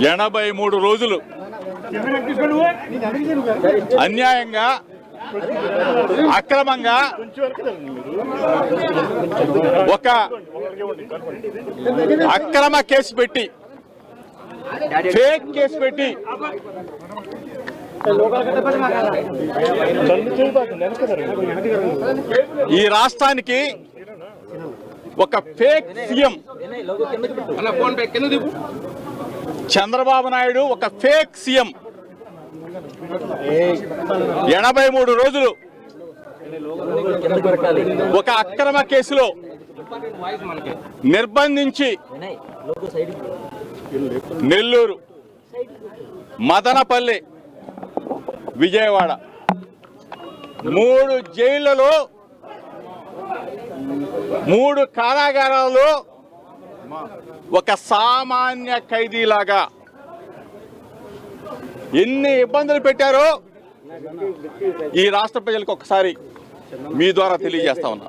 83 రోజులు అన్యాయంగా అక్రమంగా ఒక అక్రమ కేసు పెట్టి ఫేక్ కేసు పెట్టి ఈ రాష్ట్రానికి ఒక ఫేక్ సీఎం చంద్రబాబు నాయుడు ఒక ఫేక్ సీఎం 83 రోజులు ఒక అక్రమ కేసులో నిర్బంధించి నెల్లూరు, మదనపల్లి, విజయవాడ 3 జైళ్లలో 3 కారాగారాల్లో ఒక సామాన్య ఖైదీలాగా ఎన్ని ఇబ్బందులు పెట్టారో ఈ రాష్ట్ర ప్రజలకు ఒకసారి మీ ద్వారా తెలియజేస్తా ఉన్నా.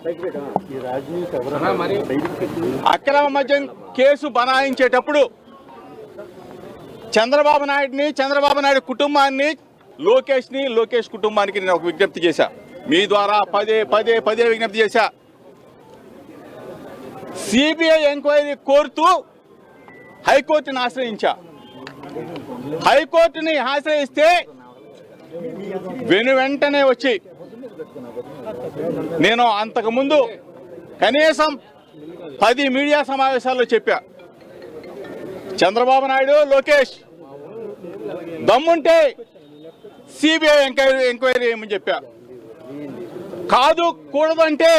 అక్రమ మద్యం కేసు బనాయించేటప్పుడు చంద్రబాబు నాయుడు కుటుంబాన్ని, లోకేష్ కుటుంబానికి నేను ఒక విజ్ఞప్తి చేశా. మీ ద్వారా పదే విజ్ఞప్తి చేశా. సిబిఐ ఎంక్వైరీ కోరుతూ హైకోర్టుని ఆశ్రయించా. హైకోర్టుని ఆశ్రయిస్తే వెంటనే వచ్చి నేను అంతకుముందు కనీసం 10 మీడియా సమావేశాల్లో చెప్పా, చంద్రబాబు నాయుడు, లోకేష్ దమ్ముంటే సిబిఐ ఎంక్వైరీ ఏమని చెప్పా. కాదు కూడదంటే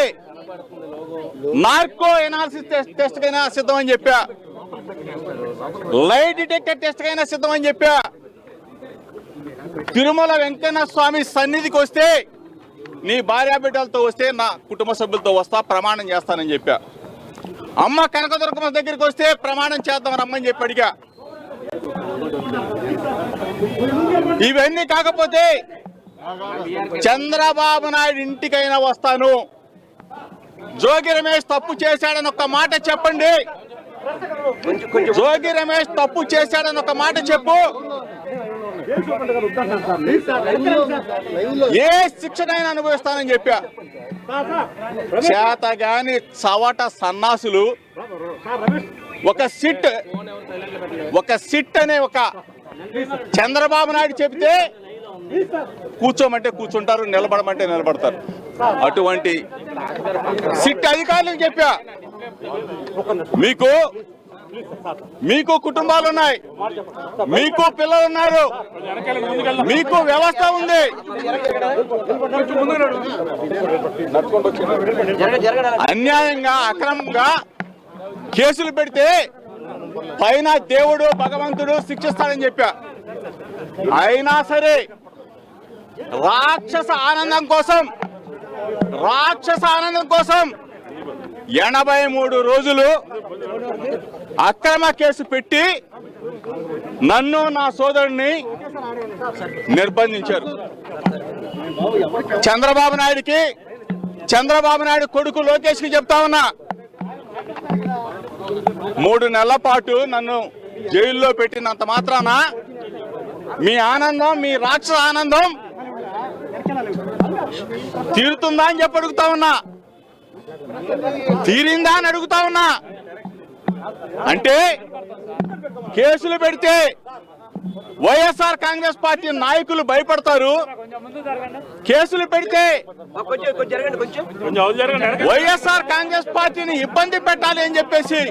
నార్కో ఎనాలిసిస్ టెస్ట్ కైనా సిద్ధమని చెప్పా. లై డిటెక్టర్ టెస్ట్ కైనా సిద్ధమని చెప్పా. తిరుమల వెంకన్న స్వామి సన్నిధికి వస్తే నీ భార్యా బిడ్డలతో వస్తే నా కుటుంబ సభ్యులతో వస్తా, ప్రమాణం చేస్తానని చెప్పా. అమ్మ కనకదుర్గమ్మ దగ్గరికి వస్తే ప్రమాణం చేద్దామని అమ్మని చెప్పి అడిగా. ఇవన్నీ కాకపోతే చంద్రబాబు నాయుడు ఇంటికైనా వస్తాను. జోగి రమేష్ తప్పు చేశాడని ఒక మాట చెప్పండి. జోగి రమేష్ తప్పు చేశాడని ఒక మాట చెప్పు. ఏ శిక్షనైనా అనుభవిస్తానని చెప్పా. చేతగాని చవట సన్నాసులు ఒక సిట్ అనే ఒక చంద్రబాబు నాయుడు చెబితే కూర్చోమంటే కూర్చుంటారు, నిలబడమంటే నిలబడతారు. అటువంటి సిట్ అధికారులకు చెప్పా, మీకు కుటుంబాలు ఉన్నాయి, మీకు పిల్లలు ఉన్నారు, మీకు వ్యవస్థ ఉంది. అన్యాయంగా అక్రమంగా కేసులు పెడితే పైన దేవుడు భగవంతుడు శిక్షిస్తాడని చెప్పా. అయినా సరే రాక్షస ఆనందం కోసం 83 రోజులు అక్రమ కేసు పెట్టి నన్ను, నా సోదరుడిని నిర్బంధించారు. చంద్రబాబు నాయుడు కొడుకు లోకేష్ కి చెప్తా ఉన్నా, 3 నెలల పాటు నన్ను జైల్లో పెట్టినంత మాత్రాన మీ ఆనందం, మీ రాక్షస ఆనందం తీరుతుందా అని చెప్పి అడుగుతా ఉన్నా. తీరిందా అని అడుగుతా ఉన్నా. అంటే కేసులు పెడితే వైఎస్ఆర్ కాంగ్రెస్ పార్టీ నాయకులు భయపడతారు. కేసులు పెడితే వైఎస్ఆర్ కాంగ్రెస్ పార్టీని ఇబ్బంది పెట్టాలి అని చెప్పేసి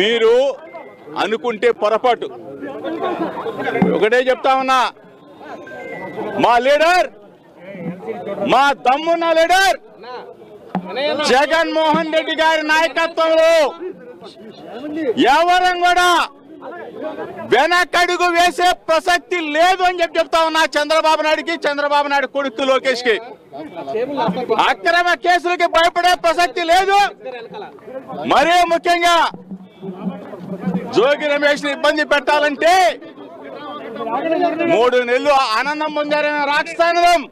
మీరు అనుకుంటే పొరపాటు. ఒకటే చెప్తా ఉన్నా, మా లీడర్, మా దమ్మున్న లీడర్ జగన్మోహన్ రెడ్డి గారి నాయకత్వంలో ఎవరం కూడా వెనకడుగు వేసే ప్రసక్తి లేదు అని చెప్తా ఉన్నా. చంద్రబాబు నాయుడుకి, చంద్రబాబు నాయుడు కొడుకు లోకేష్ కి అక్రమ కేసులకి భయపడే ప్రసక్తి లేదు. మరీ ముఖ్యంగా జోగి రమేష్ ని ఇబ్బంది పెట్టాలంటే 3 నెలలు ఆనందం పొందారని రాక్షసానందం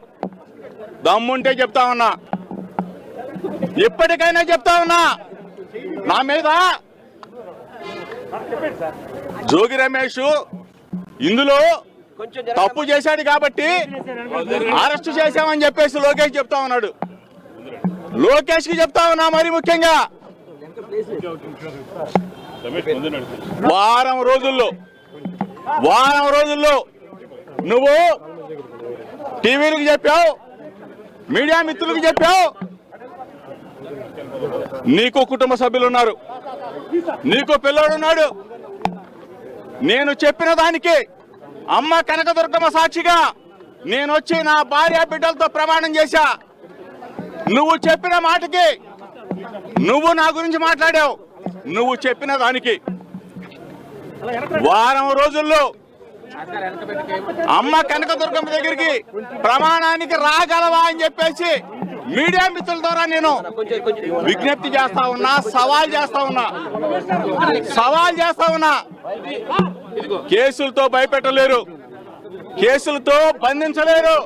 దమ్ముంటే చెప్తా ఉన్నా, ఇప్పటికైనా చెప్తా ఉన్నా, నా మీద జోగి రమేష్ ఇందులో తప్పు చేశాడు కాబట్టి అరెస్ట్ చేశామని చెప్పేసి లోకేష్ చెప్తా ఉన్నాడు. లోకేష్ కి చెప్తా ఉన్నా మరి ముఖ్యంగా వారం రోజుల్లో నువ్వు టీవీలకు చెప్పావు, మీడియా మిత్రులకు చెప్పావు, నీకు కుటుంబ సభ్యులు ఉన్నారు, నీకు పిల్లోడు ఉన్నాడు. నేను చెప్పిన దానికి అమ్మ కనకదుర్గమ్మ సాక్షిగా నేను వచ్చి నా భార్య బిడ్డలతో ప్రమాణం చేశా. నువ్వు చెప్పిన మాటకి నువ్వు నా గురించి మాట్లాడావు. నువ్వు చెప్పిన దానికి వారం రోజుల్లో అమ్మ కనకదుర్గమ్మ దగ్గరికి ప్రమాణానికి రాగలవా అని చెప్పేసి మీడియా మిత్రుల ద్వారా నేను విజ్ఞప్తి చేస్తా ఉన్నా, సవాల్ చేస్తా ఉన్నా. కేసులతో భయపెట్టలేరు, కేసులతో బంధించలేరు.